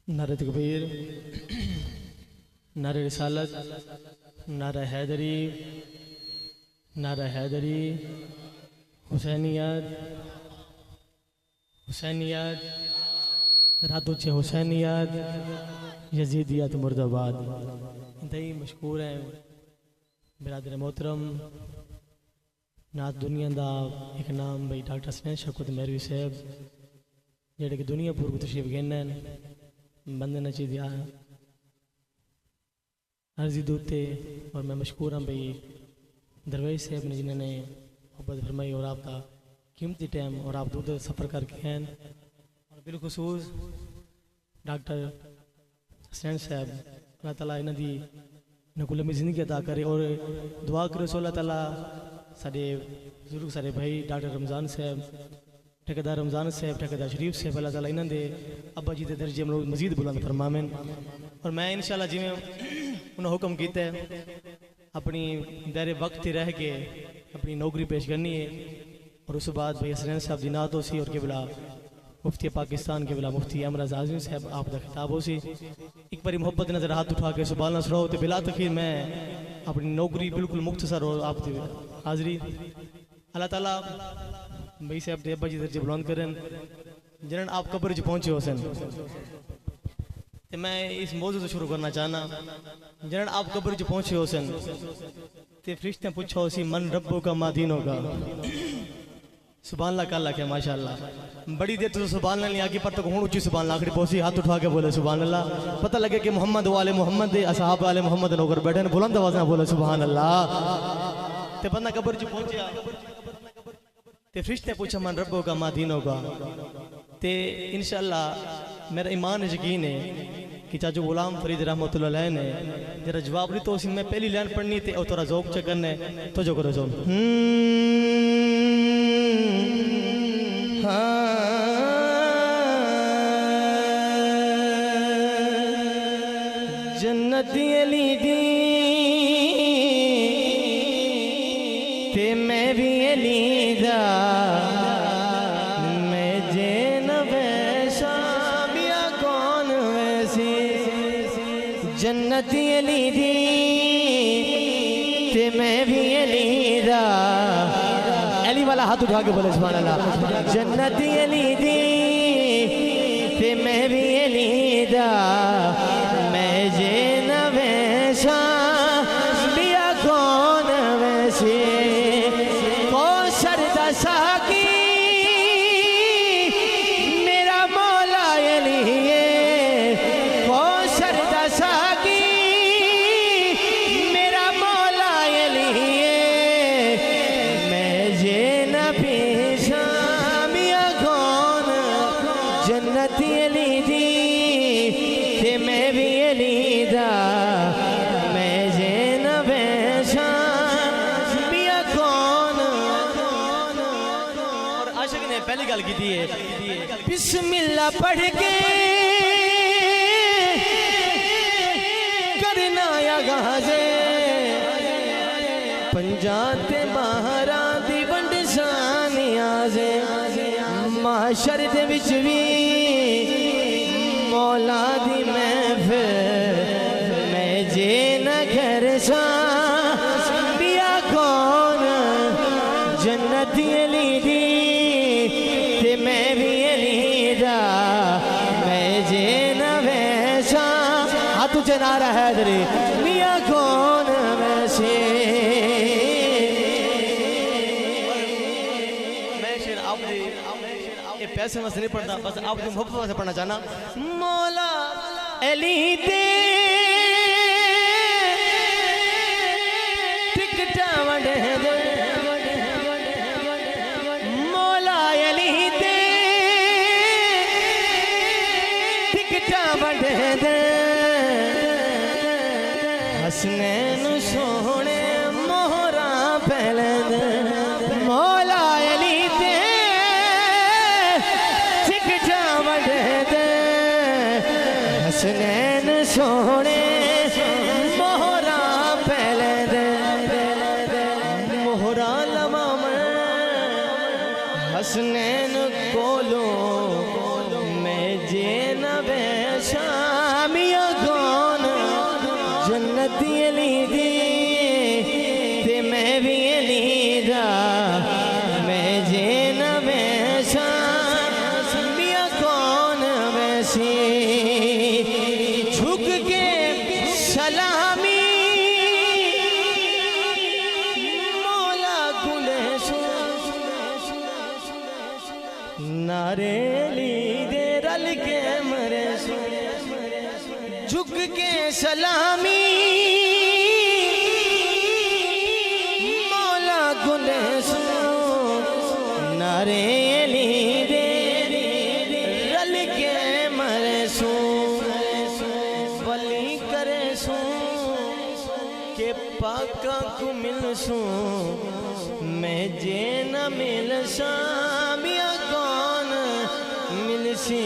नारे तकबीर, नारे रिसालत, नारा हैदरी, नारा हैदरी, हुसैनियत, हुसैनियत, रातोचे हुसैनियत, यजीदियत मुर्दाबाद। इंतई मशहूर है बिरादर मोहतरम नात दुनिया का एक नाम भाई डॉक्टर स्नेह शौकत मेहरवी साहब जेड़े कि दुनिया पूर्व तशरीफ गेने बंदे न चीज अर्जी दूते। और मैं मशहूर हाँ भाई दरवेश साहब ने जिन्होंने मोहब्बत फरमाई और आपका कीमती टाइम और आप दूर सफ़र करके हैं। और बिलखसूस डॉक्टर हसनैन साहब अल्लाह ताला इन्हां दी इन्हां को लंबी जिंदगी अता करे और दुआ करो सो अल्लाह ताला साडे बुजुर्ग सारे भाई डॉक्टर रमज़ान साहब, ठेकेदार रमज़ान साहब, ठेकेदार शरीफ साहब, अल्लाह ताला इन्हां दे अब्बा जी के दर्जे मजीद बुलंद फरमावें। और मैं इंशाल्लाह जिवें उन्हें हुक्म किया है अपनी दायरे वक्त ही रह के अपनी नौकरी पेश करनी है। और उस बाद भाई हसनैन साहब की नात हो सी और केवला मुफ्ती पाकिस्तान के बिला मुफ्ती अमराज आज़मी साहब आप का खिताब हो सी। एक बारी मोहब्बत नजर हाथ उठा के सुभान सुनाओ तो बिला तखीर मैं अपनी नौकरी बिल्कुल मुख्तसर हो आप हाजरी। अल्लाह ताला भाई साहब के अब्बा जी दर्जे बुलंद करें जिन्हें आप कब्र च पहुंचे हो सन। तो मैं इस मौजू से शुरू करना चाहना जिन्हें आप कब्र च पहुंचे हो सन ते फरिश्ते पूछा हो सी मन रब्बो का मादीनों का सुभान अल्लाह का है माशाअल्लाह। बड़ी देर तो सुभान अल्लाह नहीं आगे पर तक हूँ ऊंची सुभान अल्लाह आखिरी पहुंची हाथ उठा के बोले सुभान अल्लाह। पता लगे कि मोहम्मद वाले मोहम्मद असहाब वाले मोहम्मद नौकर बैठे ने बुलंद आवाज में बोले सुभान अल्लाह। ते बंदा कब्र च पहुंचा ते फरिश्ते पूछा मन रब्बो का मादीनों का ते इंशाअल्लाह मेरा ईमान यकीन है कि चाचू गुलाम फरीद रहमतुल्लाह अलैह ने जरा जवाब दी तो मैं पहली लाइन पढ़नी ते और थोड़ा ज़ौक चेक करने तो जो करो जो जन्नती अली दी ते मैं भी अली दा मैं जे न वैसा बिया कौन वैसी जन्नती अली दी ते मैं भी अली दा अली वाला हाथ उठा के बोले सुभान अल्लाह। जन्नती अली दी ते मैं भी अली दा मैं जे न वैसा बिया कौन वैसे कौसर दा साकी मेरा मौला अली है कौसर दा साकी मेरा मौला अली है मैं जे न पेशा बिया कौन जन्नती अली दी ते मैं भी अली दा मैं जे न वैसा बिया कौन। और आशिक ने पहली गल की है बिस्मिल्लाह पढ़ के करना आगाज़े पंजाते महारा दी वंड सानियाज़े माशर दे विच भी मौला दी महफिल मैं जे न घर सा बिया कौन जन्नती अली दी ते मैं भी अली दा मैं जे न वैसा हाथ तुझे नारा हैदरी बिया कौन वैसे। मैं शेर आप ये पैसे में से नहीं पढ़ता बस आप मोहब्बत से पढ़ना चाहना मौला अली दे टिकटा वड़े दे मौला अली दे टिकटा वड़े दे हसनैन सोहने मोहरा पहले दे मौला अली दे टिकटा वड़े दे हसनैन सोहने मोहरा पहले दे मोहरा लवा हसनैन कोलो मैं जे न में शामिया कौन जन्नती ली दी ते मैं भी लीदा मैं जे न में शामिया कौन वैसी झुक के सलामी मौला गुले नारे ली दे रल के मरे झुक के सलामी मौला गुले नारे ली दे रल के मरे बली करे के पाका को मिल मैं जे न मिल शामिया कौन मिलसी